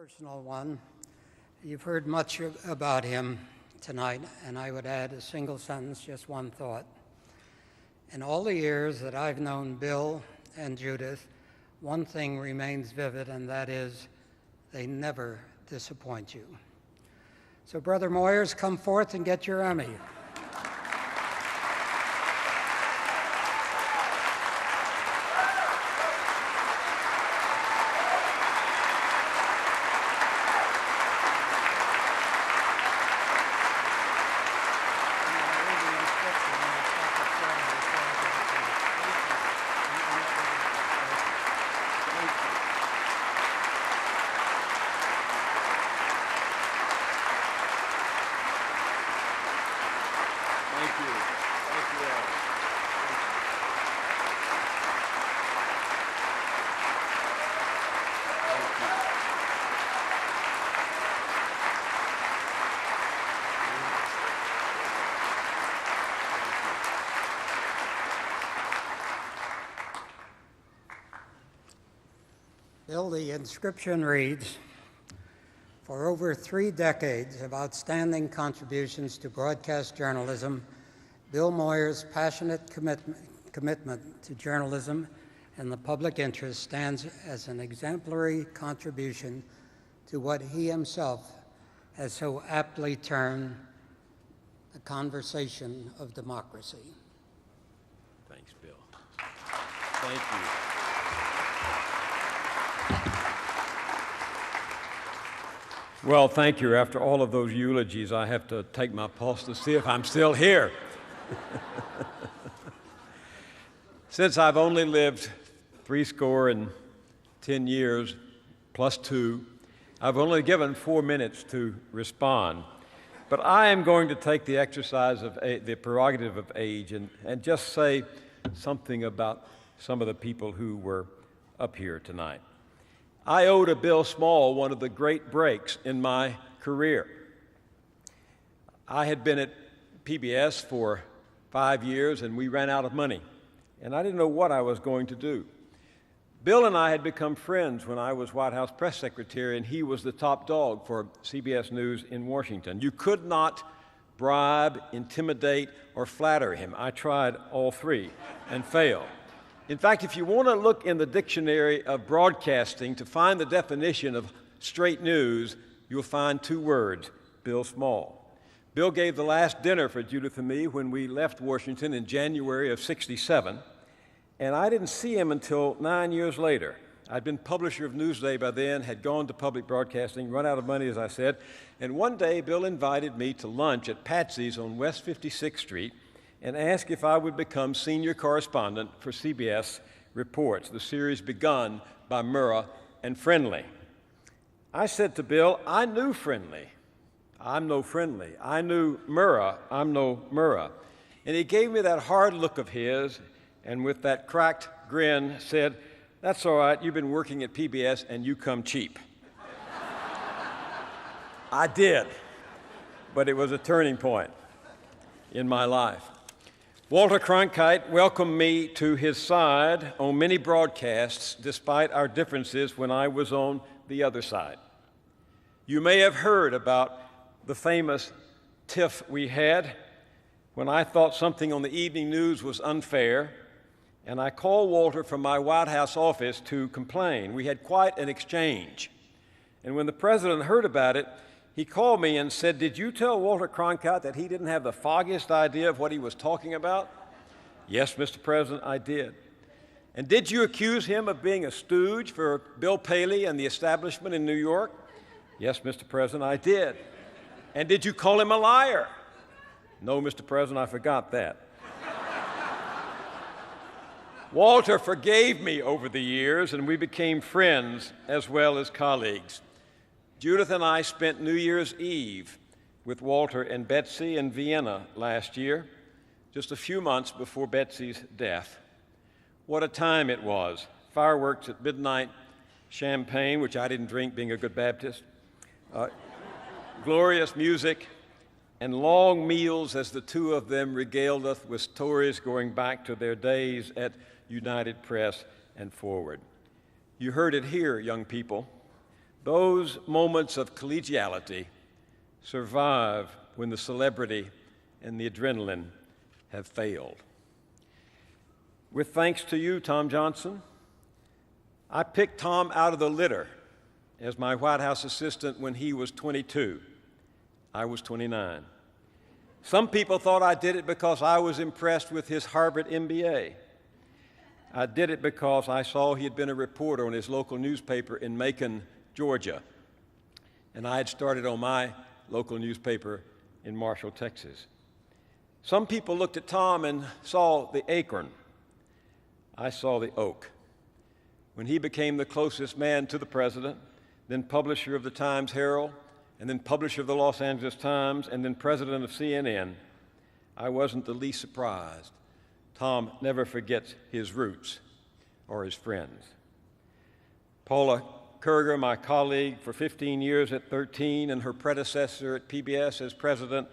personal one. You've heard much about him tonight, and I would add a single sentence, just one thought. In all the years that I've known Bill and Judith, one thing remains vivid, and that is they never disappoint you. So, Brother Moyers, come forth and get your Emmy. Bill, the inscription reads, "For over 3 decades of outstanding contributions to broadcast journalism, Bill Moyers' passionate commitment to journalism and the public interest stands as an exemplary contribution to what he himself has so aptly termed the conversation of democracy." Thanks, Bill. Thank you. Well, thank you. After all of those eulogies, I have to take my pulse to see if I'm still here. Since I've only lived 70 years, plus 2, I've only given 4 minutes to respond. But I am going to take the exercise of the prerogative of age and just say something about some of the people who were up here tonight. I owe to Bill Small one of the great breaks in my career. I had been at PBS for 5 years, and we ran out of money, and I didn't know what I was going to do. Bill and I had become friends when I was White House press secretary, and he was the top dog for CBS News in Washington. You could not bribe, intimidate, or flatter him. I tried all 3 and failed. In fact, if you want to look in the dictionary of broadcasting to find the definition of straight news, you'll find 2 words, Bill Small. Bill gave the last dinner for Judith and me when we left Washington in January of '67, and I didn't see him until 9 years later. I'd been publisher of Newsday by then, had gone to public broadcasting, run out of money, as I said, and one day Bill invited me to lunch at Patsy's on West 56th Street and asked if I would become senior correspondent for CBS Reports, the series begun by Murrah and Friendly. I said to Bill, I knew Friendly. I'm no Friendly. I knew Murrah. I'm no Murrah. And he gave me that hard look of his, and with that cracked grin said, "That's all right, you've been working at PBS and you come cheap." I did, but it was a turning point in my life. Walter Cronkite welcomed me to his side on many broadcasts despite our differences when I was on the other side. You may have heard about the famous tiff we had when I thought something on the evening news was unfair, and I called Walter from my White House office to complain. We had quite an exchange. And when the president heard about it, he called me and said, "Did you tell Walter Cronkite that he didn't have the foggiest idea of what he was talking about?" "Yes, Mr. President, I did." "And did you accuse him of being a stooge for Bill Paley and the establishment in New York?" "Yes, Mr. President, I did." "And did you call him a liar?" "No, Mr. President, I forgot that." Walter forgave me over the years, and we became friends as well as colleagues. Judith and I spent New Year's Eve with Walter and Betsy in Vienna last year, just a few months before Betsy's death. What a time it was. Fireworks at midnight, champagne, which I didn't drink being a good Baptist, glorious music, and long meals as the 2 of them regaled us with stories going back to their days at United Press and Forward. You heard it here, young people. Those moments of collegiality survive when the celebrity and the adrenaline have failed. With thanks to you, Tom Johnson, I picked Tom out of the litter as my White House assistant when he was 22. I was 29. Some people thought I did it because I was impressed with his Harvard MBA. I did it because I saw he had been a reporter on his local newspaper in Macon, Georgia, and I had started on my local newspaper in Marshall, Texas. Some people looked at Tom and saw the acorn. I saw the oak. When he became the closest man to the president, then publisher of the Times-Herald, and then publisher of the Los Angeles Times, and then president of CNN, I wasn't the least surprised. Tom never forgets his roots or his friends. Paula Kurger, my colleague for 15 years at 13, and her predecessor at PBS as president,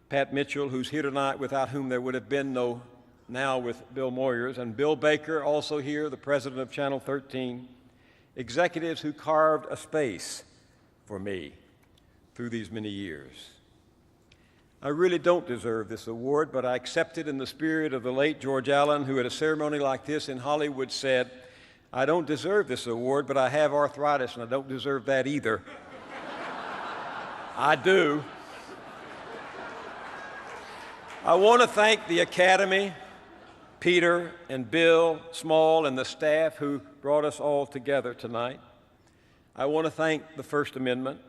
Pat Mitchell, who's here tonight, without whom there would have been no now with Bill Moyers, and Bill Baker, also here, the president of Channel 13, executives who carved a space for me through these many years. I really don't deserve this award, but I accept it in the spirit of the late George Allen, who at a ceremony like this in Hollywood said, "I don't deserve this award, but I have arthritis, and I don't deserve that either." I do. I want to thank the Academy, Peter and Bill Small and the staff who brought us all together tonight. I want to thank the First Amendment.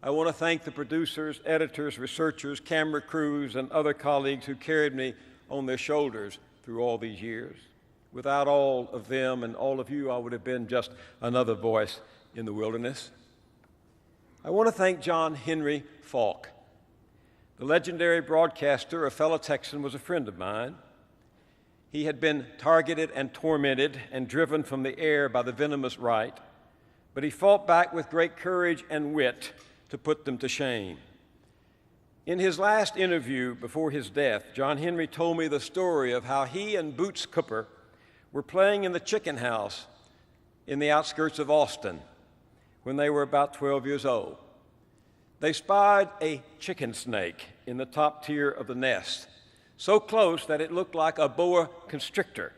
I want to thank the producers, editors, researchers, camera crews, and other colleagues who carried me on their shoulders through all these years. Without all of them and all of you, I would have been just another voice in the wilderness. I want to thank John Henry Faulk. The legendary broadcaster, a fellow Texan, was a friend of mine. He had been targeted and tormented and driven from the air by the venomous right, but he fought back with great courage and wit to put them to shame. In his last interview before his death, John Henry told me the story of how he and Boots Cooper were playing in the chicken house in the outskirts of Austin when they were about 12 years old. They spied a chicken snake in the top tier of the nest, so close that it looked like a boa constrictor.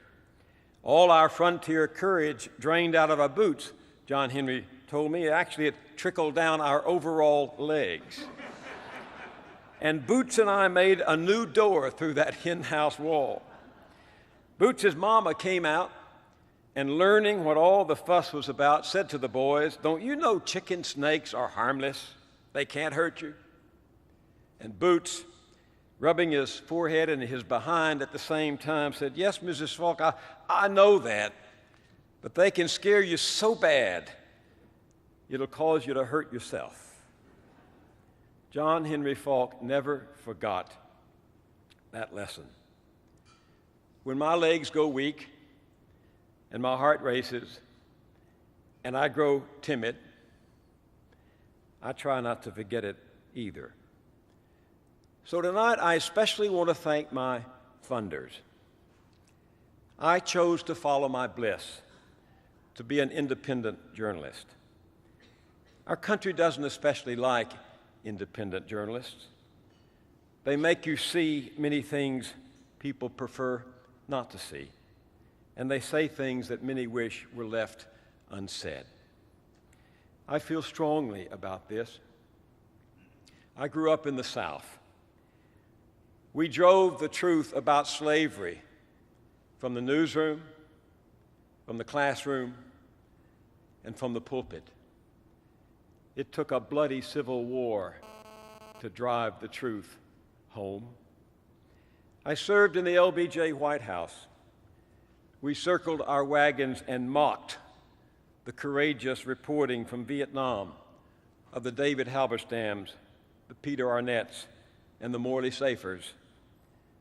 All our frontier courage drained out of our boots, John Henry told me. Actually, it trickled down our overall legs. And Boots and I made a new door through that hen house wall. Boots' mama came out and, learning what all the fuss was about, said to the boys, "Don't you know chicken snakes are harmless? They can't hurt you." And Boots, rubbing his forehead and his behind at the same time, said, "Yes, Mrs. Faulk, I know that, but they can scare you so bad, it'll cause you to hurt yourself." John Henry Faulk never forgot that lesson. When my legs go weak and my heart races and I grow timid, I try not to forget it either. So tonight, I especially want to thank my funders. I chose to follow my bliss, to be an independent journalist. Our country doesn't especially like independent journalists. They make you see many things people prefer not to see, and they say things that many wish were left unsaid. I feel strongly about this. I grew up in the South. We drove the truth about slavery from the newsroom, from the classroom, and from the pulpit. It took a bloody civil war to drive the truth home. I served in the LBJ White House. We circled our wagons and mocked the courageous reporting from Vietnam of the David Halberstams, the Peter Arnett's, and the Morley Safers,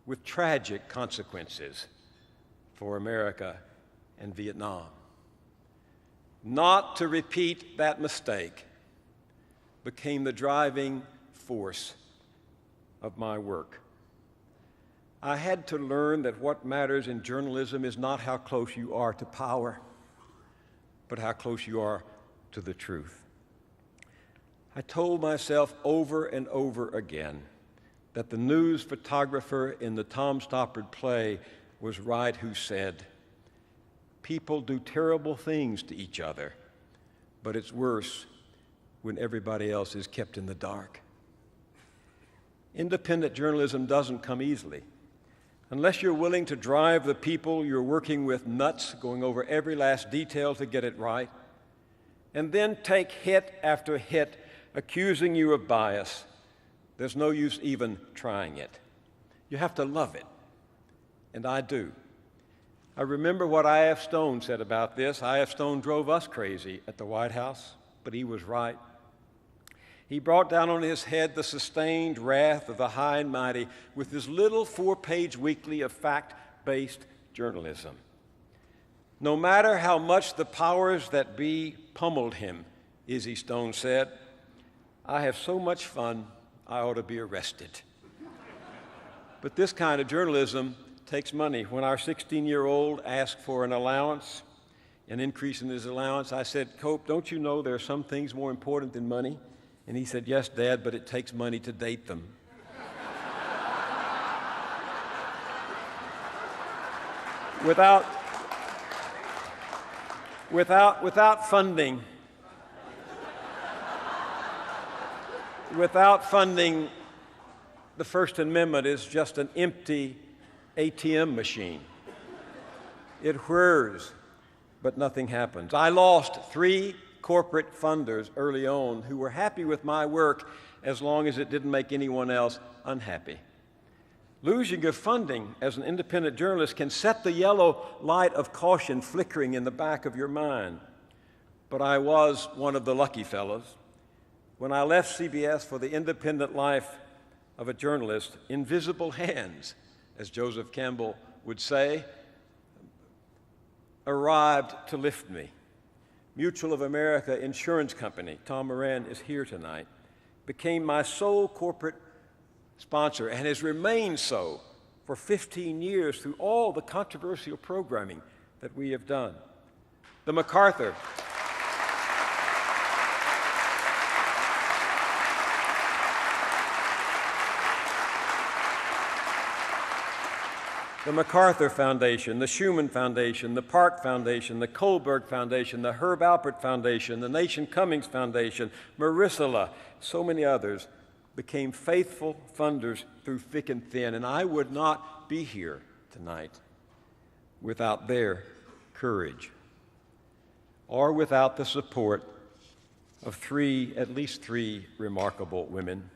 with tragic consequences for America and Vietnam. Not to repeat that mistake became the driving force of my work. I had to learn that what matters in journalism is not how close you are to power, but how close you are to the truth. I told myself over and over again that the news photographer in the Tom Stoppard play was right who said, "People do terrible things to each other, but it's worse when everybody else is kept in the dark." Independent journalism doesn't come easily. Unless you're willing to drive the people you're working with nuts, going over every last detail to get it right, and then take hit after hit accusing you of bias, there's no use even trying it. You have to love it, and I do. I remember what I.F. Stone said about this. I.F. Stone drove us crazy at the White House, but he was right. He brought down on his head the sustained wrath of the high and mighty with his little 4-page weekly of fact-based journalism. No matter how much the powers that be pummeled him, Izzy Stone said, "I have so much fun, I ought to be arrested." But this kind of journalism takes money. When our 16-year-old asked for an allowance, an increase in his allowance, I said, "Cope, don't you know there are some things more important than money?" And he said, "Yes, Dad, but it takes money to date them." Without funding, the First Amendment is just an empty ATM machine. It whirs, but nothing happens. I lost 3 corporate funders early on who were happy with my work as long as it didn't make anyone else unhappy. Losing your funding as an independent journalist can set the yellow light of caution flickering in the back of your mind. But I was one of the lucky fellows. When I left CBS for the independent life of a journalist, invisible hands, as Joseph Campbell would say, arrived to lift me. Mutual of America Insurance Company, Tom Moran is here tonight, became my sole corporate sponsor and has remained so for 15 years through all the controversial programming that we have done. The MacArthur Foundation, the Schumann Foundation, the Park Foundation, the Kohlberg Foundation, the Herb Alpert Foundation, the Nation Cummings Foundation, Marisela, so many others became faithful funders through thick and thin, and I would not be here tonight without their courage or without the support of at least three remarkable women.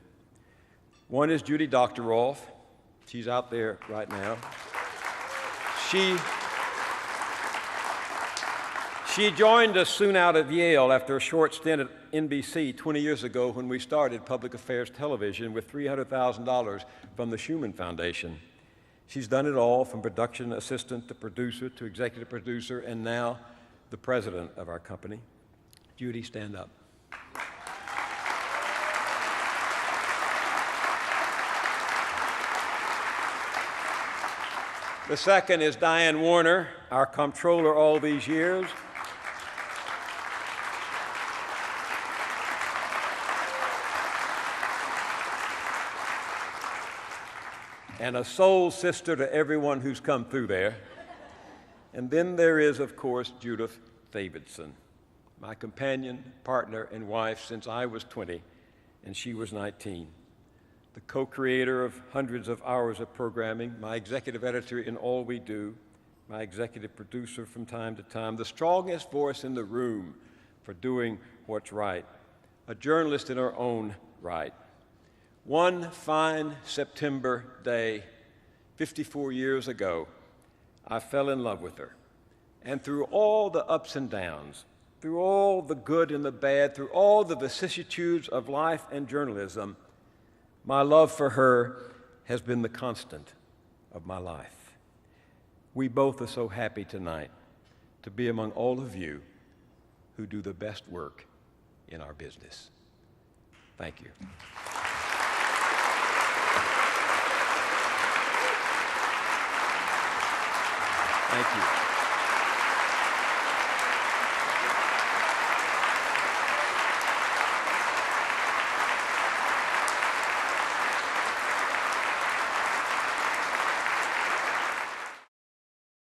One is Judy Doctoroff. She's out there right now. She joined us soon out of Yale after a short stint at NBC 20 years ago when we started Public Affairs Television with $300,000 from the Schumann Foundation. She's done it all, from production assistant to producer to executive producer, and now the president of our company. Judy, stand up. The second is Diane Warner, our comptroller all these years. And a soul sister to everyone who's come through there. And then there is, of course, Judith Davidson, my companion, partner, and wife since I was 20 and she was 19. The co-creator of hundreds of hours of programming, my executive editor in all we do, my executive producer from time to time, the strongest voice in the room for doing what's right, a journalist in her own right. One fine September day, 54 years ago, I fell in love with her. And through all the ups and downs, through all the good and the bad, through all the vicissitudes of life and journalism, my love for her has been the constant of my life. We both are so happy tonight to be among all of you who do the best work in our business. Thank you. Thank you.